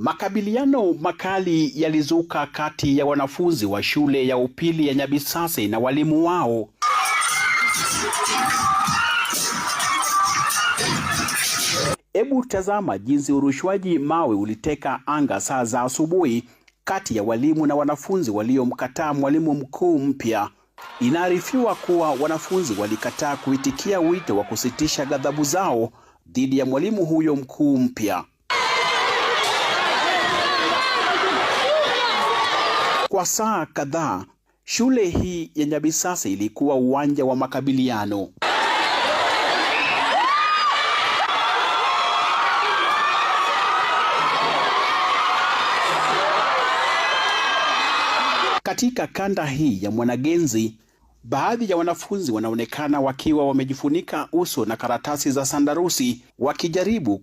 Makabiliano makali yalizuka kati ya wanafunzi wa shule ya upili ya Nyabisase na walimu wao. Hebu tazama jinsi urushwaji mawe uliteka anga saa za asubuhi kati ya walimu na wanafunzi waliomkataa mwalimu mkuu mpya. Inaarifiwa kuwa wanafunzi walikataa kuitikia wito wa kusitisha ghadhabu zao dhidi ya mwalimu huyo mkuu mpya. Kwa saa kadhaa, shule hii ya Nyabisase ilikuwa uwanja wa makabiliano. Katika kanda hii ya Mwanagenzi, baadhi ya wanafunzi wanaonekana wakiwa wamejifunika uso na karatasi za sandarusi wakijaribu